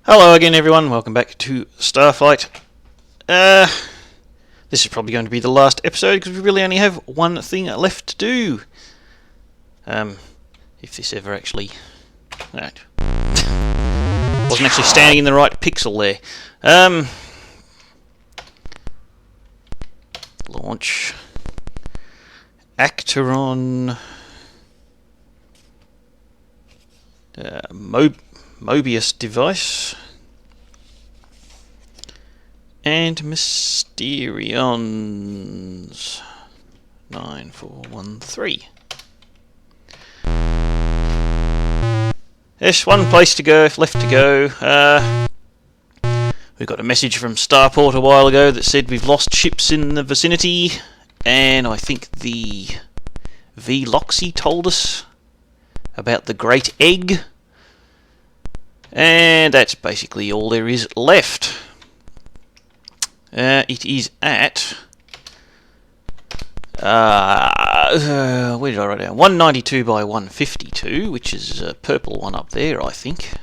Hello again everyone, welcome back to Starflight. This is probably going to be the last episode because we really only have one thing left to do. If this ever actually... Right. Wasn't actually standing in the right pixel there. Launch. Acteron. Mobius device. And Mysterions 9413. Yes, one place to go, left to go. We got a message from Starport a while ago that said we've lost ships in the vicinity, and I think the V-Loxy told us about the Great Egg, and that's basically all there is left. It is at where did I write down? 192 by 152, which is a purple one up there, I think.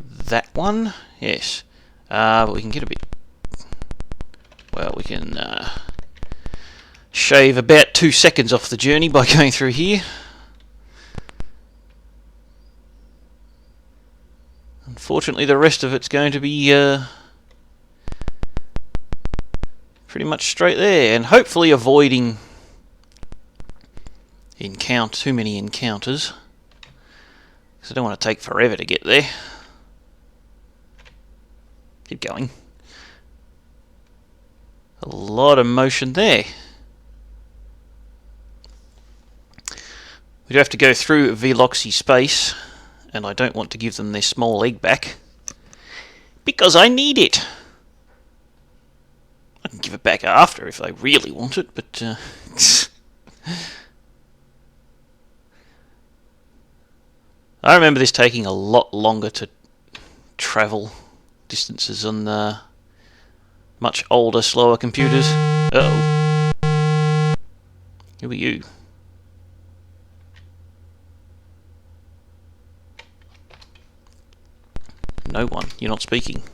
That one, yes. But we can get a bit. Well, we can shave about 2 seconds off the journey by going through here. Unfortunately, the rest of it's going to be pretty much straight there, and hopefully avoiding too many encounters, because I don't want to take forever to get there. Keep going. A lot of motion there. We do have to go through V-Loxy space, and I don't want to give them their small egg back, because I need it. I can give it back after if they really want it, but I remember this taking a lot longer to travel distances on the much older, slower computers. Uh-oh. Who are you? No one. You're not speaking.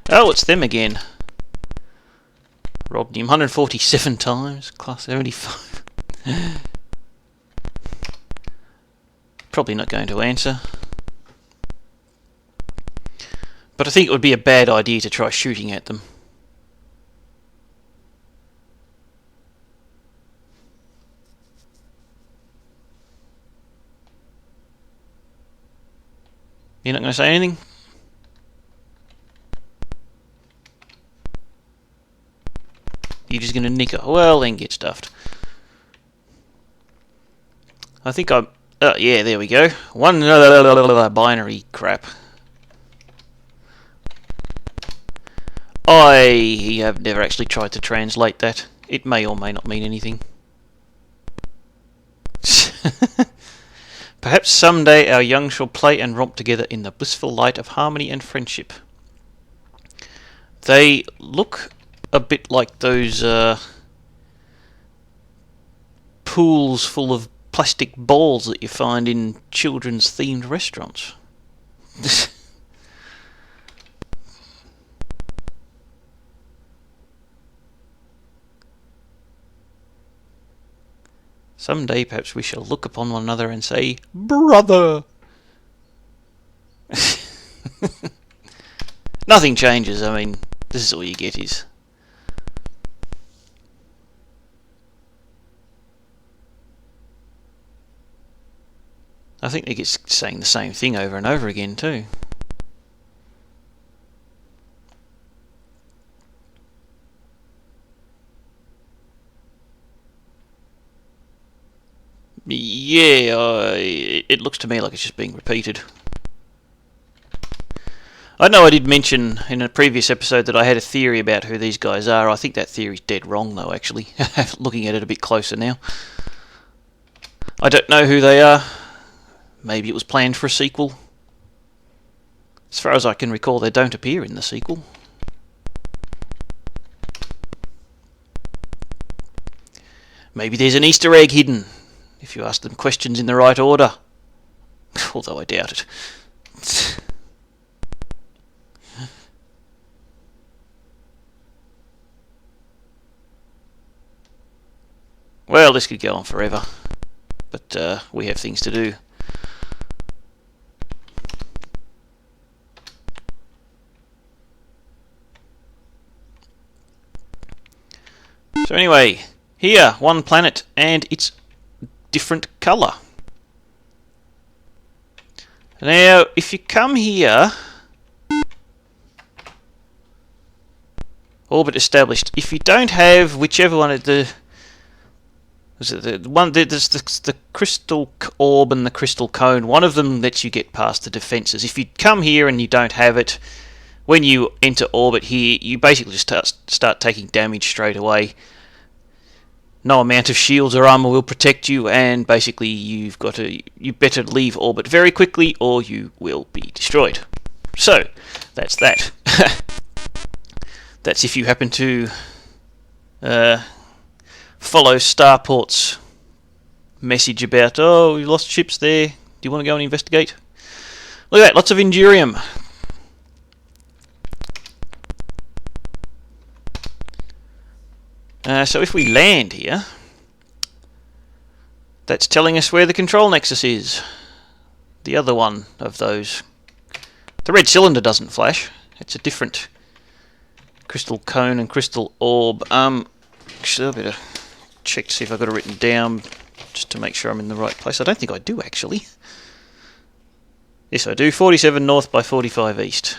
Oh, it's them again. Robbed him 147 times. Class 75. Probably not going to answer. But I think it would be a bad idea to try shooting at them. You're not going to say anything? You're just going to nick it. Well, then get stuffed. I think I'm... Oh, yeah, there we go. One binary crap. I have never actually tried to translate that. It may or may not mean anything. Perhaps someday our young shall play and romp together in the blissful light of harmony and friendship. They look a bit like those pools full of plastic balls that you find in children's themed restaurants. Someday perhaps we shall look upon one another and say, "Brother!" Nothing changes, I mean, this is all you get is... I think they get saying the same thing over and over again too. Yeah, it looks to me like it's just being repeated. I know I did mention in a previous episode that I had a theory about who these guys are. I think that theory's dead wrong though, actually. Looking at it a bit closer now. I don't know who they are. Maybe it was planned for a sequel. As far as I can recall, they don't appear in the sequel. Maybe there's an Easter egg hidden, if you ask them questions in the right order. Although I doubt it. Well, this could go on forever, but we have things to do. So anyway, here, one planet, and it's different colour. Now, if you come here, orbit established. If you don't have whichever one of the there's the crystal orb and the crystal cone. One of them lets you get past the defences. If you come here and you don't have it, when you enter orbit here, you basically just start taking damage straight away. No amount of shields or armour will protect you, and basically you better leave orbit very quickly or you will be destroyed. So, that's that. That's if you happen to follow Starport's message about, oh, we lost ships there, do you want to go and investigate? Look at that, lots of Endurium. So if we land here, that's telling us where the control nexus is. The other one of those. The red cylinder doesn't flash. It's a different crystal cone and crystal orb. Actually, I better check to see if I've got it written down, just to make sure I'm in the right place. I don't think I do, actually. Yes, I do. 47 north by 45 east.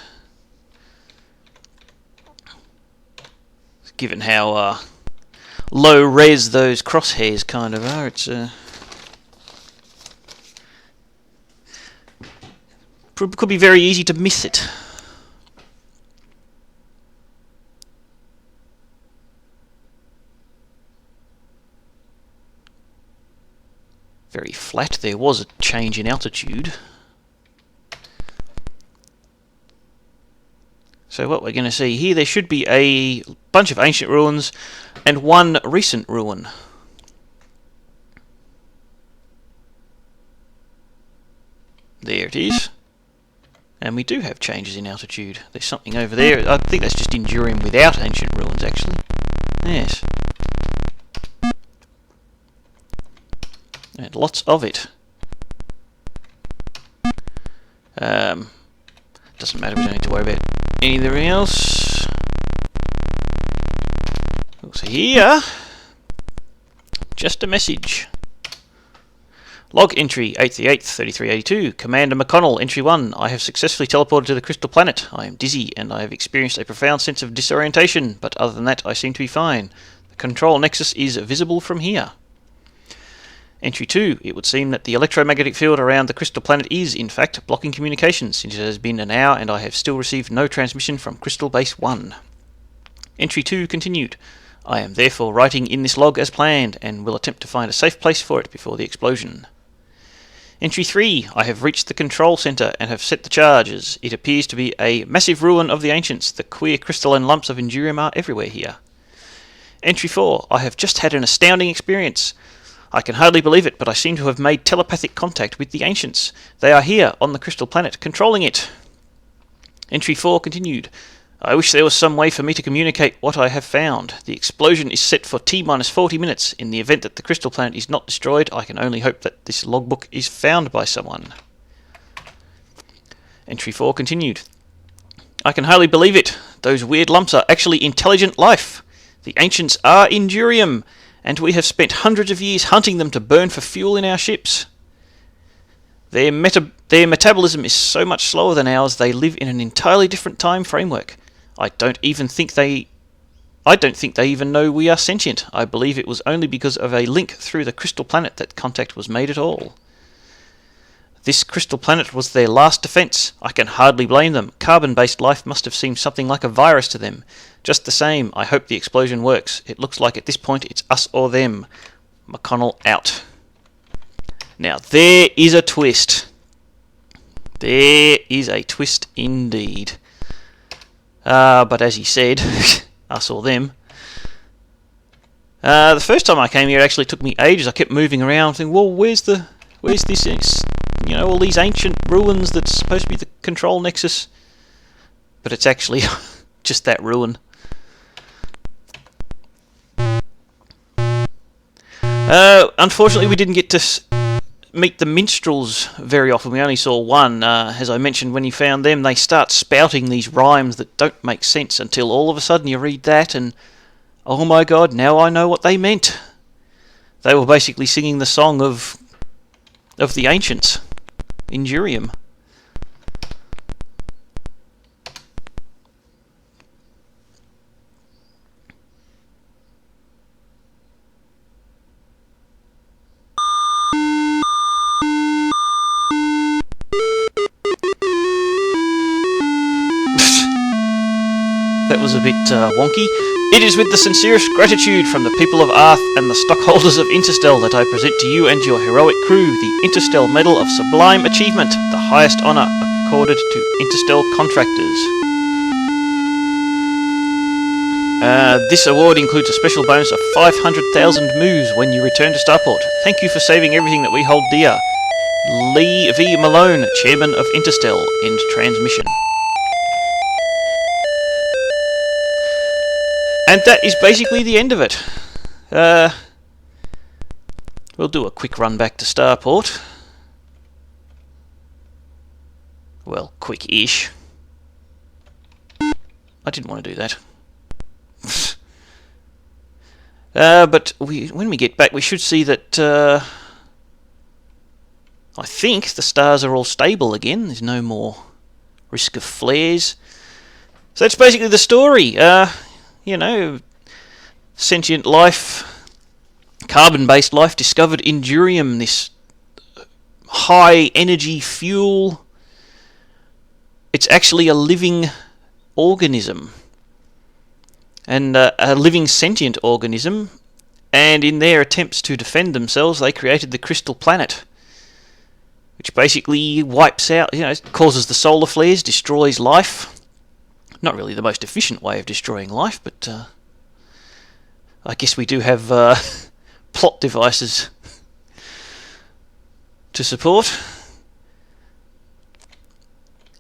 Given how low res those crosshairs kind of are, it's could be very easy to miss it. Very flat. There was a change in altitude. So what we're going to see here, there should be a bunch of ancient ruins and one recent ruin. There it is. And we do have changes in altitude. There's something over there. I think that's just Endurium without ancient ruins, actually. Yes. And lots of it. Doesn't matter, we don't need to worry about anything else. So here, just a message. Log entry 8th the 8th 3382. Commander McConnell, entry 1. I have successfully teleported to the crystal planet. I am dizzy and I have experienced a profound sense of disorientation, but other than that I seem to be fine. The control nexus is visible from here. Entry 2. It would seem that the electromagnetic field around the crystal planet is, in fact, blocking communications, since it has been an hour and I have still received no transmission from Crystal Base 1. Entry 2 continued. I am therefore writing in this log as planned, and will attempt to find a safe place for it before the explosion. Entry 3. I have reached the control centre and have set the charges. It appears to be a massive ruin of the ancients. The queer crystalline lumps of Endurium are everywhere here. Entry 4. I have just had an astounding experience. I can hardly believe it, but I seem to have made telepathic contact with the ancients. They are here, on the crystal planet, controlling it. Entry 4 continued. I wish there was some way for me to communicate what I have found. The explosion is set for T-minus 40 minutes. In the event that the crystal planet is not destroyed, I can only hope that this logbook is found by someone. Entry 4 continued. I can hardly believe it. Those weird lumps are actually intelligent life. The ancients are Endurium, and we have spent hundreds of years hunting them to burn for fuel in our ships. Their metabolism is so much slower than ours, they live in an entirely different time framework. I don't think they even know we are sentient. I believe it was only because of a link through the crystal planet that contact was made at all. This crystal planet was their last defense. I can hardly blame them. Carbon-based life must have seemed something like a virus to them. Just the same, I hope the explosion works. It looks like at this point it's us or them. McConnell out. Now there is a twist. There is a twist indeed. But as he said, us or them. The first time I came here, it actually took me ages. I kept moving around, thinking, well, where's this? You know, all these ancient ruins that's supposed to be the control nexus, but it's actually just that ruin. Unfortunately, we didn't get to meet the minstrels very often. We only saw one. As I mentioned, when you found them, they start spouting these rhymes that don't make sense until all of a sudden you read that and, oh my god, now I know what they meant. They were basically singing the song of the ancients, Injurium. That was a bit wonky. It is with the sincerest gratitude from the people of Arth and the stockholders of Interstel that I present to you and your heroic crew the Interstel Medal of Sublime Achievement, the highest honour accorded to Interstel contractors. This award includes a special bonus of 500,000 moves when you return to Starport. Thank you for saving everything that we hold dear. Lee V. Malone, Chairman of Interstel. End transmission. And that is basically the end of it. We'll do a quick run back to Starport. Well, quick-ish. I didn't want to do that. But when we get back, we should see that I think the stars are all stable again. There's no more risk of flares. So that's basically the story. You know, sentient life, carbon-based life, discovered Indurium, this high-energy fuel. It's actually a living organism, and a living sentient organism, and in their attempts to defend themselves, they created the Crystal Planet, which basically wipes out, you know, causes the solar flares, destroys life. Not really the most efficient way of destroying life, but I guess we do have plot devices to support.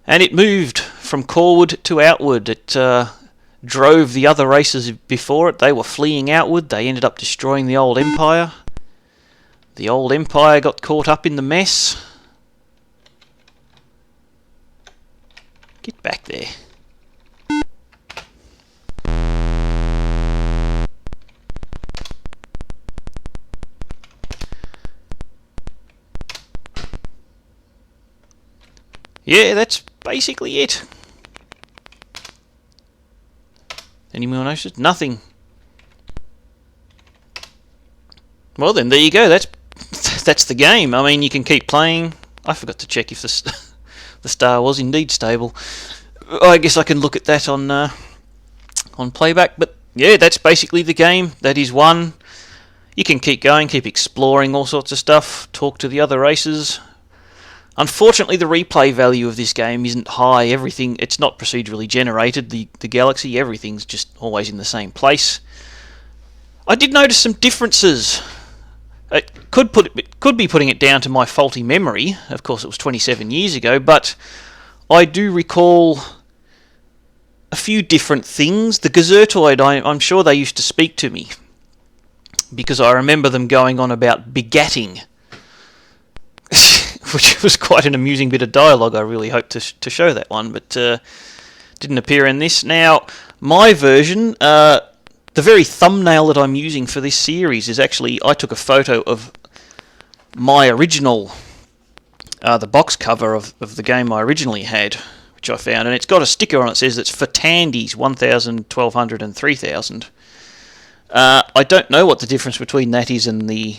And it moved from coreward to outward. It drove the other races before it. They were fleeing outward. They ended up destroying the old empire. The old empire got caught up in the mess. Get back there. Yeah, that's basically it. Any more notices? Nothing. Well then, there you go. That's the game. I mean, you can keep playing. I forgot to check if the star was indeed stable. I guess I can look at that on playback. But yeah, that's basically the game. That is one. You can keep going, keep exploring all sorts of stuff. Talk to the other races. Unfortunately, the replay value of this game isn't high. It's not procedurally generated. The galaxy, everything's just always in the same place. I did notice some differences. It could be putting it down to my faulty memory. Of course, it was 27 years ago, but I do recall a few different things. The Gazertoid, I'm sure they used to speak to me, because I remember them going on about begatting, which was quite an amusing bit of dialogue. I really hoped to show that one, but didn't appear in this. Now, my version, the very thumbnail that I'm using for this series is actually, I took a photo of my original, the box cover of the game I originally had, which I found, and it's got a sticker on it that says it's for Tandy's 1000, 1200 and 3000. I don't know what the difference between that is and the...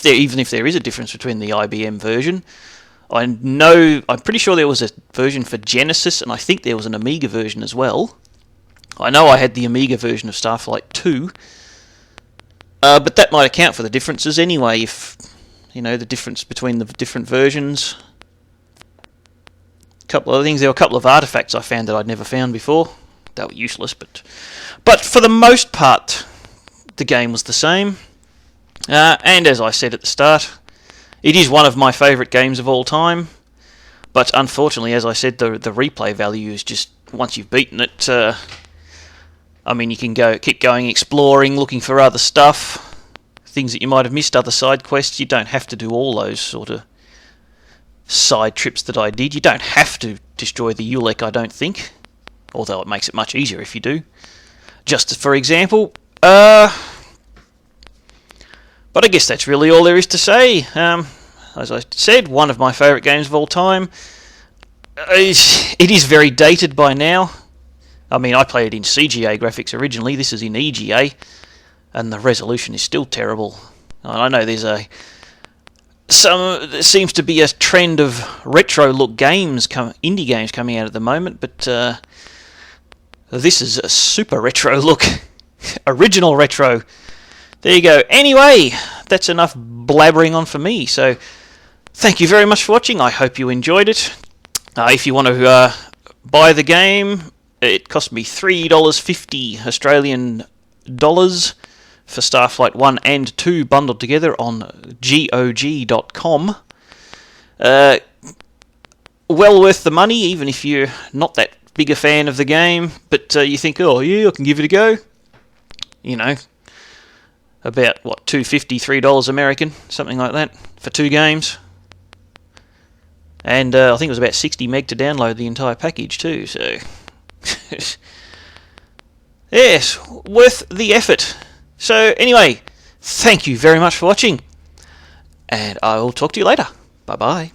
even if there is a difference between the IBM version. I'm pretty sure there was a version for Genesis, and I think there was an Amiga version as well. I know I had the Amiga version of Starflight 2, but that might account for the differences anyway, if, you know, the difference between the different versions. A couple of other things, there were a couple of artifacts I found that I'd never found before. They were useless, but for the most part, the game was the same. And as I said at the start, it is one of my favourite games of all time. But unfortunately, as I said, the replay value is just, once you've beaten it, I mean, you can keep going, exploring, looking for other stuff, things that you might have missed, other side quests. You don't have to do all those sort of side trips that I did. You don't have to destroy the Ulek, I don't think, although it makes it much easier if you do. Just for example, but I guess that's really all there is to say. As I said, one of my favourite games of all time. It is very dated by now. I mean, I played it in CGA graphics originally. This is in EGA, and the resolution is still terrible. I know there seems to be a trend of retro look games, indie games coming out at the moment, but this is a super retro look, original retro. There you go. Anyway, that's enough blabbering on for me. So, thank you very much for watching. I hope you enjoyed it. If you want to buy the game, it cost me $3.50 Australian dollars for Starflight 1 and 2 bundled together on GOG.com. Well worth the money, even if you're not that big a fan of the game, but you think, oh yeah, I can give it a go. You know, about, what, $2.50, $3 American, something like that, for 2 games. And I think it was about 60 meg to download the entire package too, so... yes, worth the effort. So anyway, thank you very much for watching, and I will talk to you later. Bye bye.